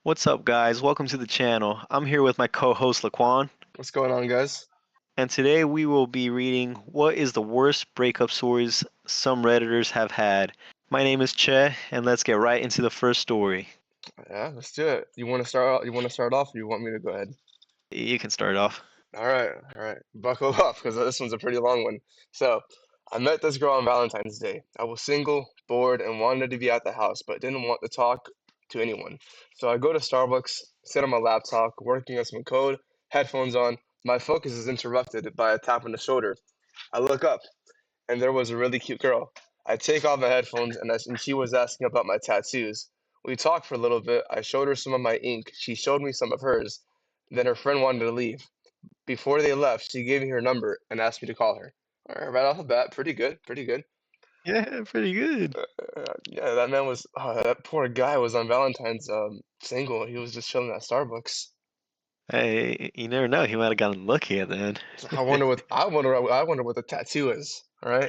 What's up, guys? Welcome to the channel. I'm here with my co-host Laquan, What's going on, guys? and today we will be reading what is the worst breakup stories some Redditors have had. My name is Che, and let's get right into the first story. Yeah, let's do it. You want to start? You want to start off, or you want me to go ahead? You can start off. All right. Buckle up, because this one's a pretty long one. So, I met this girl on Valentine's Day. I was single, bored, and wanted to be at the house, but didn't want to talk to anyone. So I go to Starbucks, sit on my laptop, working on some code, headphones on. My focus is interrupted by a tap on the shoulder. I look up, and there was a really cute girl. I take off my headphones, and she was asking about my tattoos. We talked for a little bit. I showed her some of my ink. She showed me some of hers. Then her friend wanted to leave. Before they left, she gave me her number and asked me to call her. All right, right off the bat, pretty good, pretty good. Yeah, pretty good. Yeah, that man was that poor guy was on Valentine's single. He was just chilling at Starbucks. Hey, you never know. He might have gotten lucky at the end. So I wonder what the tattoo is. All right.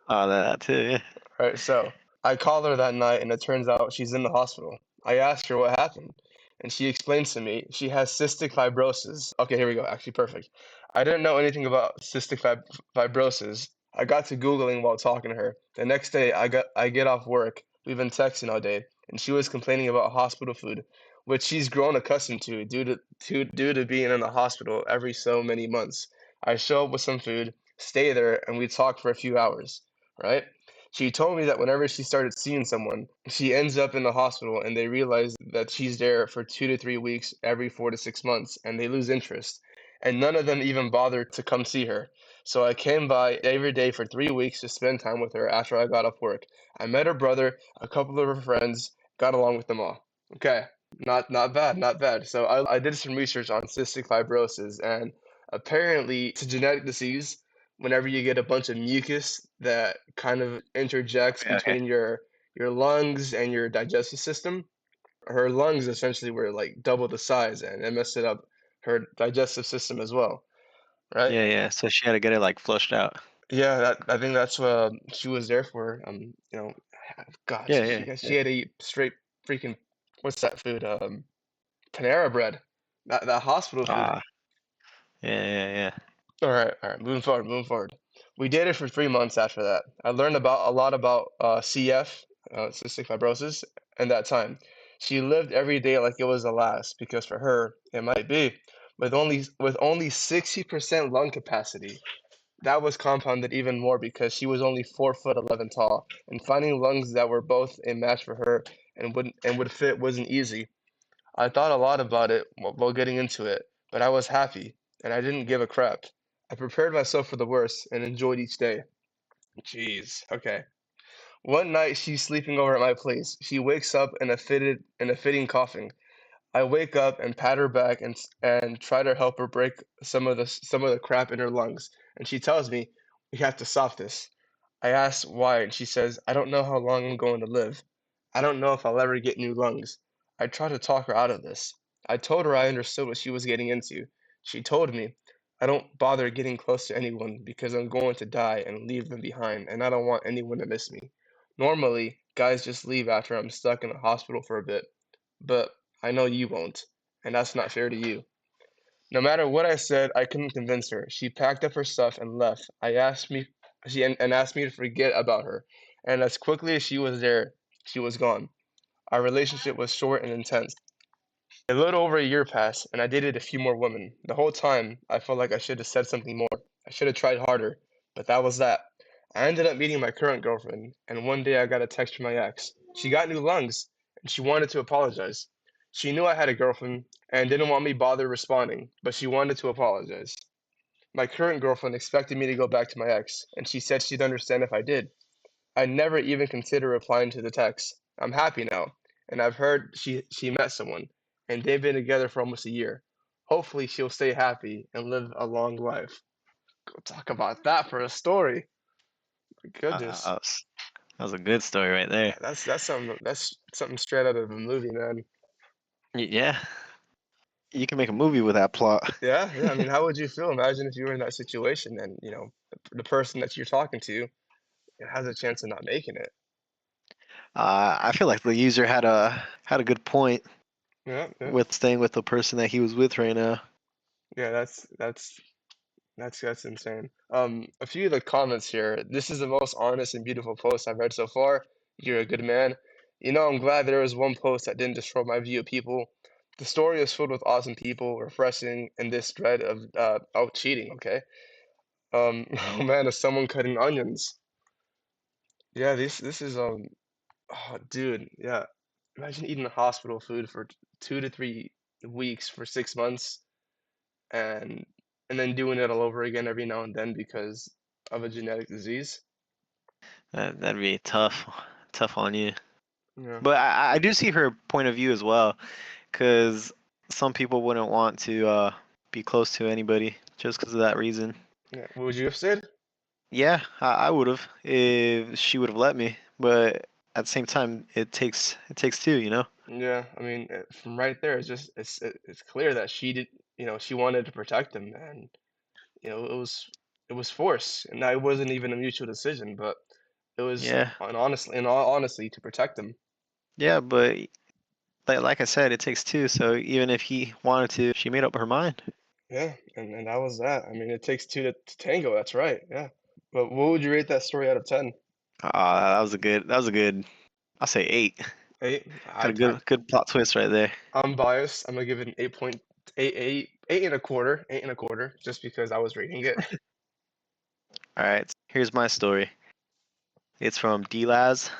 Oh, that too. Yeah. All right, so I call her that night, and it turns out she's in the hospital. I asked her what happened, and she explains to me she has cystic fibrosis. Okay, here we go. Actually, perfect. I didn't know anything about fibrosis. I got to Googling while talking to her. The next day, I get off work. We've been texting all day, and she was complaining about hospital food, which she's grown accustomed to due to being in the hospital every so many months. I show up with some food, stay there, and we talk for a few hours. Right? She told me that whenever she started seeing someone, she ends up in the hospital and they realize that she's there for 2 to 3 weeks every 4 to 6 months and they lose interest. And none of them even bothered to come see her. So I came by every day for 3 weeks to spend time with her after I got off work. I met her brother, a couple of her friends, got along with them all. Okay, not bad, not bad. So I did some research on cystic fibrosis, and apparently it's a genetic disease whenever you get a bunch of mucus that kind of interjects Okay, okay. between your lungs and your digestive system. Her lungs essentially were like double the size, and it messed it up her digestive system as well, right? Yeah, yeah. So she had to get it like flushed out. Yeah, I think that's what she was there for. God, Yeah, she yeah, she, she yeah. had to eat straight freaking what's that food? Panera bread. That hospital food. Ah, yeah, yeah, yeah. All right. Moving forward. We dated for 3 months after that. I learned about a lot about CF, cystic fibrosis, in that time. She lived every day like it was the last, because for her it might be, with only 60% lung capacity. That was compounded even more because she was only 4 foot 11 tall, and finding lungs that were both a match for her and would fit wasn't easy. I thought a lot about it while getting into it, but I was happy, and I didn't give a crap. I prepared myself for the worst and enjoyed each day. Jeez, okay. One night she's sleeping over at my place. She wakes up in a fitting coughing. I wake up and pat her back and try to help her break some of the crap in her lungs. And she tells me we have to stop this. I ask why, and she says, I don't know how long I'm going to live. I don't know if I'll ever get new lungs. I tried to talk her out of this. I told her I understood what she was getting into. She told me, I don't bother getting close to anyone because I'm going to die and leave them behind, and I don't want anyone to miss me. Normally, guys just leave after I'm stuck in the hospital for a bit, but I know you won't, and that's not fair to you. No matter what I said, I couldn't convince her. She packed up her stuff and left. She asked me to forget about her, and as quickly as she was there, she was gone. Our relationship was short and intense. A little over a year passed, and I dated a few more women. The whole time, I felt like I should have said something more. I should have tried harder, but that was that. I ended up meeting my current girlfriend, and one day I got a text from my ex. She got new lungs, and she wanted to apologize. She knew I had a girlfriend and didn't want me bother responding, but she wanted to apologize. My current girlfriend expected me to go back to my ex, and she said she'd understand if I did. I never even considered replying to the text. I'm happy now, and I've heard she met someone, and they've been together for almost a year. Hopefully, she'll stay happy and live a long life. Go talk about that for a story. My That goodness, was, that was a good story right there. that's something straight out of a movie, man. Yeah, you can make a movie with that plot. Yeah. I mean, how would you feel? Imagine if you were in that situation, and the person that you're talking to has a chance of not making it. I feel like the user had a good point. Yeah, yeah, with staying with the person that he was with right now. yeah. That's insane. A few of the comments here. This is the most honest and beautiful post I've read so far. You're a good man. You know, I'm glad there was one post that didn't destroy my view of people. The story is filled with awesome people, refreshing, and this dread of cheating. Okay. Oh man, is someone cutting onions? Yeah, this is oh, dude, yeah. Imagine eating hospital food for 2 to 3 weeks for 6 months and and then doing it all over again every now and then because of a genetic disease. That'd be tough, tough on you. Yeah, But I do see her point of view as well, because some people wouldn't want to be close to anybody just because of that reason. yeah. What would you have said? Yeah, I would have if she would have let me, but at the same time, it takes two, you know. Yeah, I mean, from right there, it's clear that she did, she wanted to protect him, and it was force, and that wasn't even a mutual decision, but it was Yeah, in all honesty, to protect him. yeah, but like I said, it takes two. So even if he wanted to, she made up her mind. Yeah, and that was that. I mean, it takes two to tango. That's right. Yeah. But what would you rate that story out of 10? That was a good. I'll say 8. 8? Got a good plot twist right there. I'm biased. I'm gonna give it an 8.88, 8 and a quarter, 8 and a quarter, just because I was reading it. All right, here's my story. It's from D-Laz.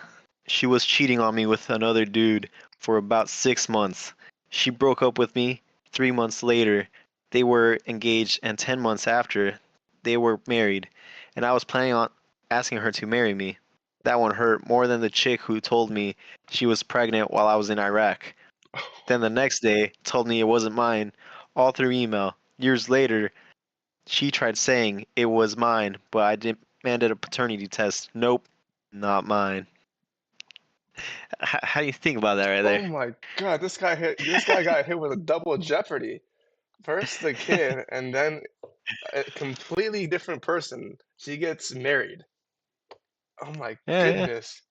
She was cheating on me with another dude for about 6 months. She broke up with me 3 months later. They were engaged, and 10 months after, they were married. And I was planning on asking her to marry me. That one hurt more than the chick who told me she was pregnant while I was in Iraq. Then the next day, told me it wasn't mine, all through email. Years later, she tried saying it was mine, but I demanded a paternity test. Nope, not mine. How do you think about that right Oh there? my God, this guy got hit with a double jeopardy. First the kid, and then a completely different person. She gets married. Oh my Yeah, yeah. goodness.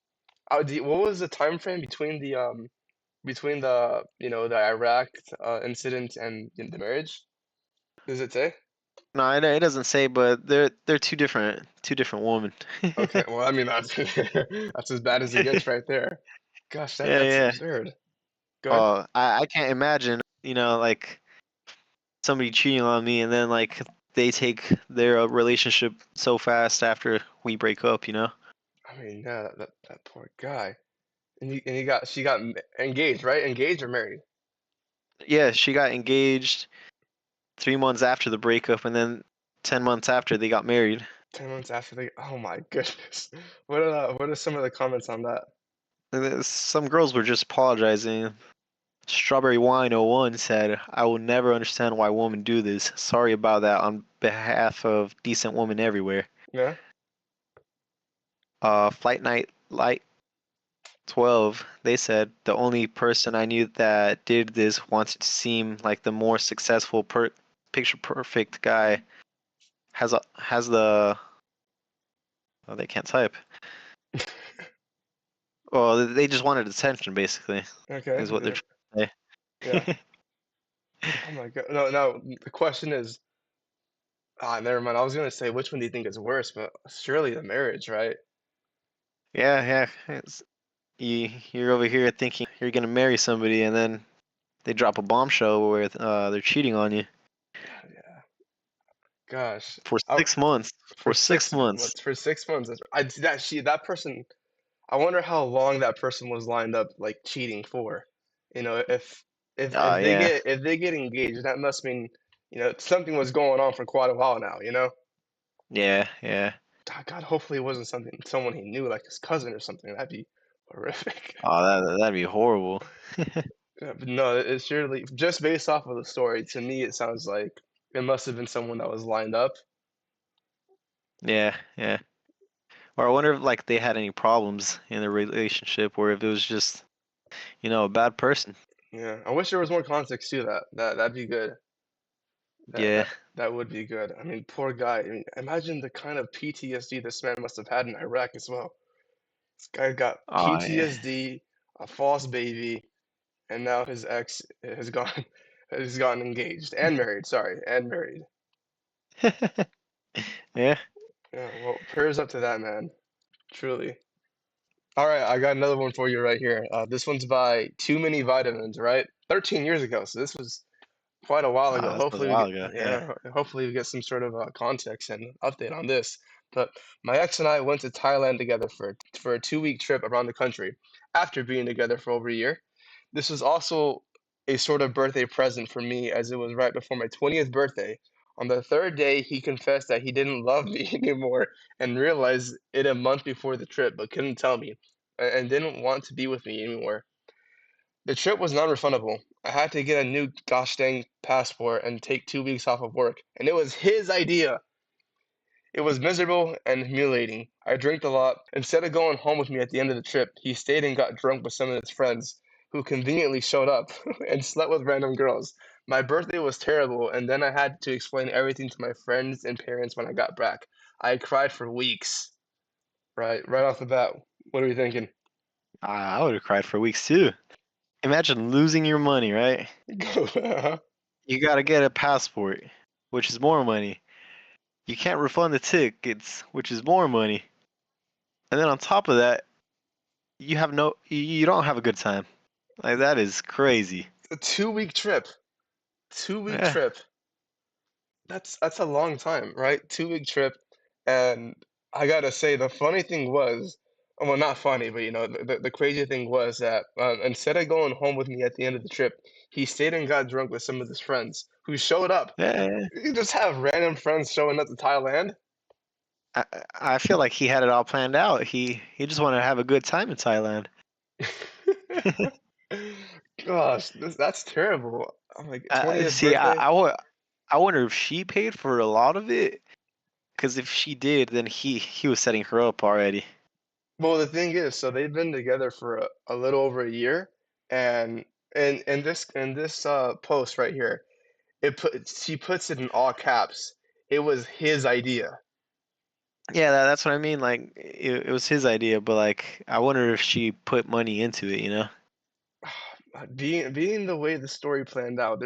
What was the time frame between the Iraq incident and the marriage? Does it say? No, it doesn't say, but they're two different women. Okay, well, I mean that's that's as bad as it gets right there. Gosh, Yeah, that's yeah. absurd. Go ahead. Oh, I can't imagine, like somebody cheating on me and then like they take their relationship so fast after we break up. I mean, yeah, that poor guy. And she got engaged, right? Engaged or married? Yeah, she got engaged 3 months after the breakup, and then 10 months after they got married. 10 months after they. Oh my goodness. What are some of the comments on that? And then some girls were just apologizing. Strawberry Wine oh 01 said, I will never understand why women do this. Sorry about that on behalf of decent women everywhere. Yeah. Flight Night Light 12, they said, the only person I knew that did this wanted to seem like the more successful, picture perfect guy. Has the. Oh, they can't type. Well, they just wanted attention, basically, Okay. is what they're Yeah. trying Yeah. to say. Oh my God. No, no. The question is, never mind. I was gonna say which one do you think is worse, but surely the marriage, right? Yeah, yeah. You're over here thinking you're gonna marry somebody, and then they drop a bombshell where they're cheating on you Yeah. Gosh. for I, 6 months. for For six six months. months. For 6 months. That person. I wonder how long that person was lined up like cheating for. You know, Oh if they yeah, get engaged, that must mean something was going on for quite a while now. yeah, yeah. God, hopefully it wasn't someone he knew, like his cousin or something. That'd be horrific. Oh, that'd be horrible. Yeah, but no, it's surely just based off of the story. To me, it sounds like it must have been someone that was lined up. Yeah, yeah. Or I wonder if like they had any problems in their relationship, or if it was just a bad person. Yeah, I wish there was more context to that. That'd be good. That Yeah. that that would be good. I mean, poor guy. I mean, imagine the kind of PTSD this man must have had in Iraq as well. This guy got Oh yeah. PTSD, a false baby, and now his ex has gone has gotten engaged and married. Sorry, and married. Yeah. Yeah, well, prayers up to that man. Truly. All right, I got another one for you right here. This one's by Too Many Vitamins, right? 13 years ago, so this was quite a while ago. This was a while ago. Yeah. Hopefully we get some sort of context and update on this. But my ex and I went to Thailand together for a 2 week trip around the country after being together for over a year. This was also a sort of birthday present for me as it was right before my 20th birthday. On the third day, he confessed that he didn't love me anymore and realized it a month before the trip, but couldn't tell me and didn't want to be with me anymore. The trip was non-refundable. I had to get a new gosh dang passport and take 2 weeks off of work, and it was his idea. It was miserable and humiliating. I drank a lot. Instead of going home with me at the end of the trip, he stayed and got drunk with some of his friends, who conveniently showed up and slept with random girls. My birthday was terrible, and then I had to explain everything to my friends and parents when I got back. I cried for weeks. Right off the bat. What are you thinking? I would have cried for weeks too. Imagine losing your money, right? Go. You gotta get a passport, which is more money. You can't refund the tickets, which is more money. And then on top of that, you don't have a good time. Like that is crazy. A 2 week trip. 2 week Yeah, trip. That's a long time, right? 2 week trip, and I gotta say the funny thing was, well, not funny, but the crazy thing was that instead of going home with me at the end of the trip, he stayed and got drunk with some of his friends who showed up. yeah. You just have random friends showing up to Thailand. I feel like he had it all planned out. He just wanted to have a good time in Thailand. Gosh, that's terrible. I'm like 20th See, birthday. I wonder if she paid for a lot of it. Because if she did, then he was setting her up already. Well, the thing is, so they've been together for a little over a year, and in this post right here, she puts it in all caps. It was his idea. Yeah, that's what I mean. Like it was his idea, but like I wonder if she put money into it. You know? Being the way the story planned out,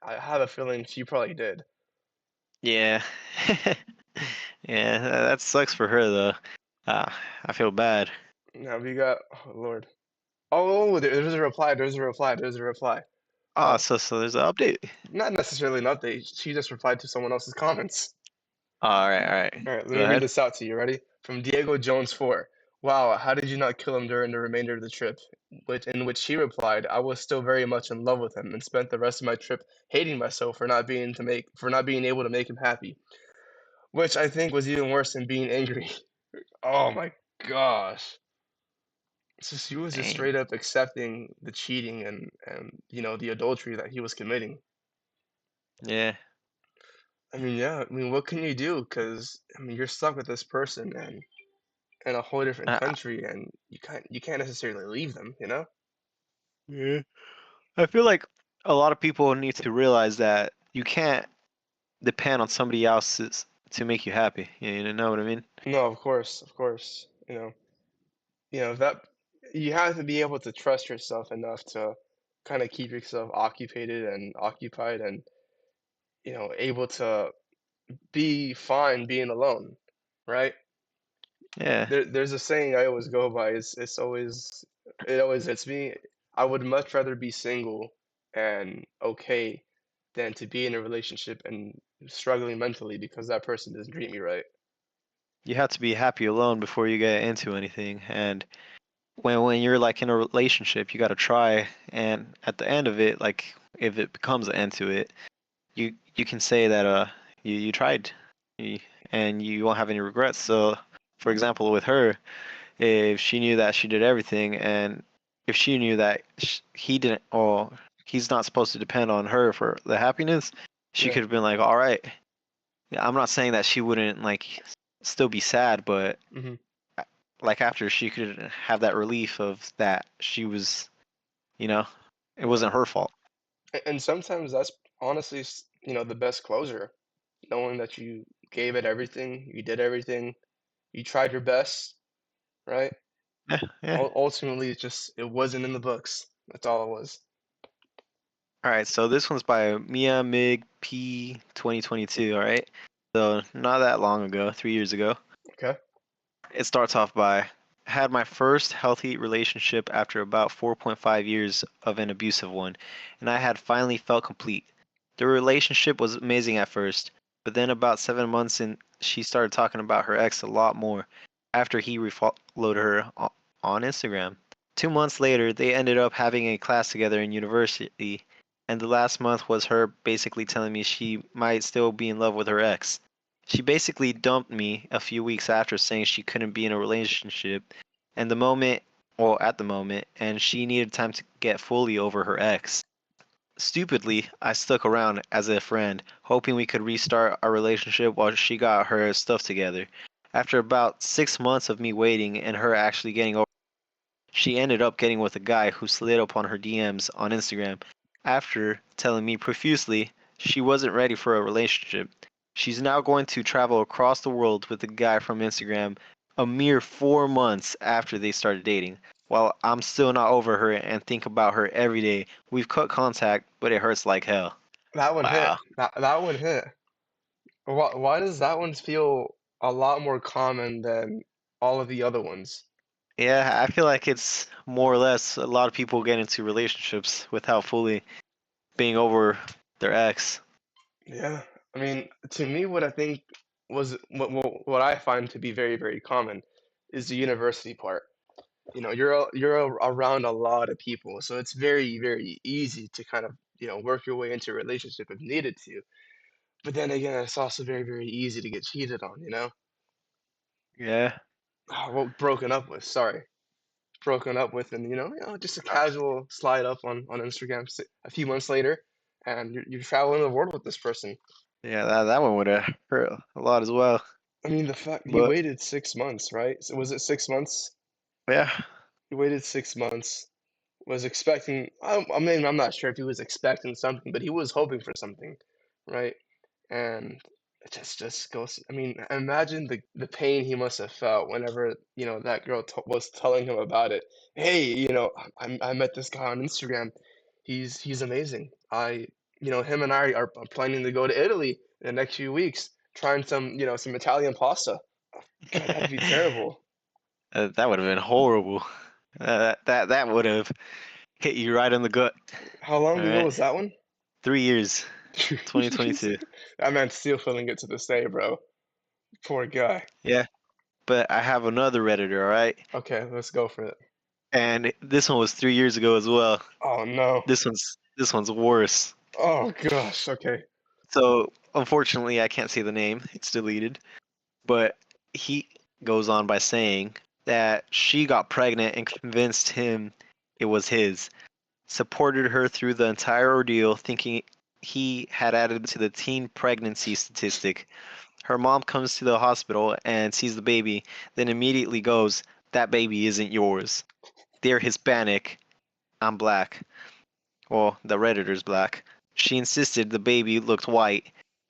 I have a feeling she probably did. Yeah. Yeah, that sucks for her though. Uh, I feel bad. Now we got, oh Lord. Oh, there's a reply. There's a reply. There's a reply. Oh, Uh, so there's an update. Not necessarily an update. She just replied to someone else's comments. All right. All right, let Go me read ahead. this out to you. Ready? From Diego Jones 4. Wow, how did you not kill him during the remainder of the trip? In which she replied, I was still very much in love with him and spent the rest of my trip hating myself for not being able to make him happy. Which I think was even worse than being angry. Oh my gosh. So she was just Dang. straight up accepting the cheating and the adultery that he was committing. Yeah. I mean, yeah, I mean, what can you do? Because I mean, you're stuck with this person, and in a whole different I, country, and you can't necessarily leave them, you know? yeah. I feel like a lot of people need to realize that you can't depend on somebody else's to make you happy. You know what I mean? No, of course, that you have to be able to trust yourself enough to kind of keep yourself occupied and occupied and able to be fine being alone, right? Yeah. There's a saying I always go by. It always hits me. I would much rather be single and okay than to be in a relationship and struggling mentally because that person doesn't treat me right. You have to be happy alone before you get into anything. And when you're like in a relationship, you got to try. And at the end of it, like if it becomes an end to it, you can say that you tried, you, and you won't have any regrets. So, for example, with her, if she knew that she did everything, and if she knew that he didn't, or he's not supposed to depend on her for the happiness, she Yeah. could have been like, all right. Yeah, I'm not saying that she wouldn't like still be sad, but hmm like after she could have that relief of that she was, you know, it Yeah. wasn't her fault. And sometimes that's honestly, the best closure, knowing that you gave it everything, you did everything, you tried your best, right? Yeah, yeah, Ultimately, it wasn't in the books. That's all it was. All right, so this one's by Mia Mig P 2022. All right, so not that long ago, 3 years ago. Okay. It starts off by had my first healthy relationship after about 4.5 years of an abusive one, and I had finally felt complete. The relationship was amazing at first, but then about 7 months in, she started talking about her ex a lot more after he refollowed her on Instagram. 2 months later, they ended up having a class together in university, and the last month was her basically telling me she might still be in love with her ex. She basically dumped me a few weeks after saying she couldn't be in a relationship and at the moment, and she needed time to get fully over her ex. Stupidly, I stuck around as a friend, hoping we could restart our relationship while she got her stuff together. After about 6 months of me waiting and her actually getting over, she ended up getting with a guy who slid up on her DMs on Instagram after telling me profusely she wasn't ready for a relationship. She's now going to travel across the world with a guy from Instagram a mere 4 months after they started dating. While I'm still not over her and think about her every day, we've cut contact, but it hurts like hell. That one hit. Wow. That one hit. Why does that one feel a lot more common than all of the other ones? Yeah, I feel like it's more or less a lot of people get into relationships without fully being over their ex. Yeah. I mean, to me, what I think was what I find to be very, very common is the university part. You know, around a lot of people, so it's very, very easy to kind of, work your way into a relationship if needed to. But then again, it's also very, very easy to get cheated on, you know? Yeah. Well, broken up with, sorry. Broken up with, and just a casual slide up on Instagram a few months later, and you're traveling the world with this person. Yeah, that one would have hurt a lot as well. I mean, the fact he But waited 6 months, right? So was it 6 months? yeah, He waited 6 months, was expecting. I mean, I'm not sure if he was expecting something, but he was hoping for something, right? And it just goes. I mean, imagine the pain he must have felt whenever that girl was telling him about it. Hey, I met this guy on Instagram. He's amazing. Him and I are planning to go to Italy in the next few weeks, trying some Italian pasta. God, that'd be terrible. that would have been horrible. That would have hit you right in the gut. How All long ago right, was that one? 3 years, Jeez. 2022. That man's still feeling it to this day, bro. Poor guy. Yeah, but I have another redditor. All right, Okay, let's go for it. and this one was 3 years ago as well. Oh no. This one's worse. Oh gosh. Okay. So unfortunately, I can't say the name. It's deleted. But he goes on by saying that she got pregnant and convinced him it was his. Supported her through the entire ordeal, thinking he had added to the teen pregnancy statistic. Her mom comes to the hospital and sees the baby, then immediately goes, "That baby isn't yours. They're Hispanic. I'm black." Well, the Redditor's black. She insisted the baby looked white.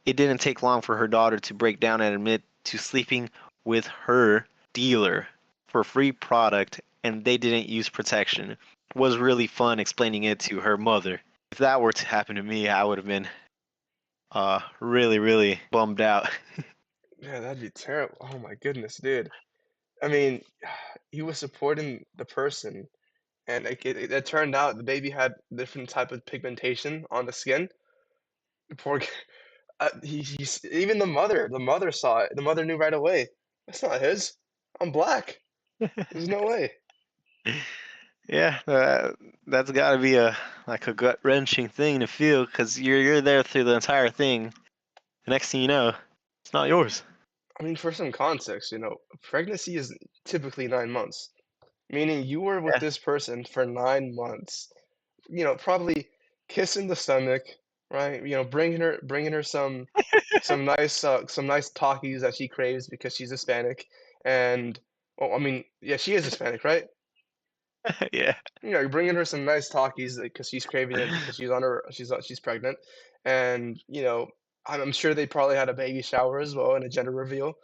It didn't take long for her daughter to break down and admit to sleeping with her dealer for free product, and they didn't use protection. It was really fun explaining it to her mother. If that were to happen to me, I would have been really, really bummed out. Yeah, that'd be terrible. Oh my goodness, dude. I mean, he was supporting the person, and it turned out the baby had different type of pigmentation on the skin. The poor, even the mother saw it. The mother knew right away. That's not his. I'm black. There's no way. Yeah, that's got to be a like a gut wrenching thing to feel because you're there through the entire thing. The next thing you know, it's not yours. I mean, for some context, pregnancy is typically 9 months, meaning you were with Yeah. this person for 9 months. Probably kissing the stomach, right? Bringing her some nice Takis that she craves because she's Hispanic, and well, I mean, yeah, she is Hispanic, right? Yeah. You're bringing her some nice Takis because she's craving it because she's pregnant, and I'm sure they probably had a baby shower as well and a gender reveal,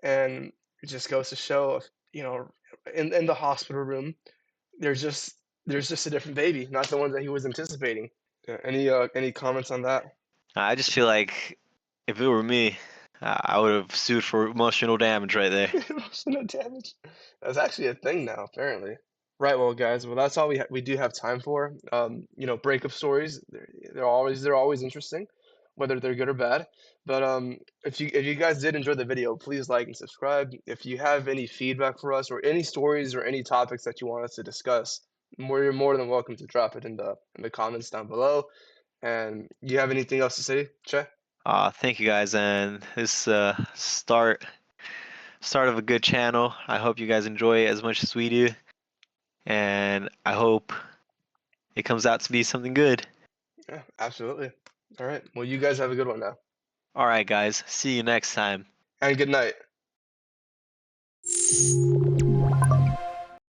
and it just goes to show, in the hospital room, there's just there's just a different baby, not the one that he was anticipating. Yeah, any comments on that? I just feel like if it were me, I would have sued for emotional damage right there. Emotional damage. That's actually a thing now, apparently. Right, well, guys, well, that's all we do have time for. You know, breakup stories, they're always interesting, whether they're good or bad. But if you guys did enjoy the video, please like and subscribe. If you have any feedback for us or any stories or any topics that you want us to discuss, you're more than welcome to drop it in the comments down below. And you have anything else to say, Che? Thank you guys, and this start of a good channel. I hope you guys enjoy it as much as we do, and I hope it comes out to be something good. Yeah, absolutely. All right. Well, you guys have a good one now. All right, guys. See you next time. And good night.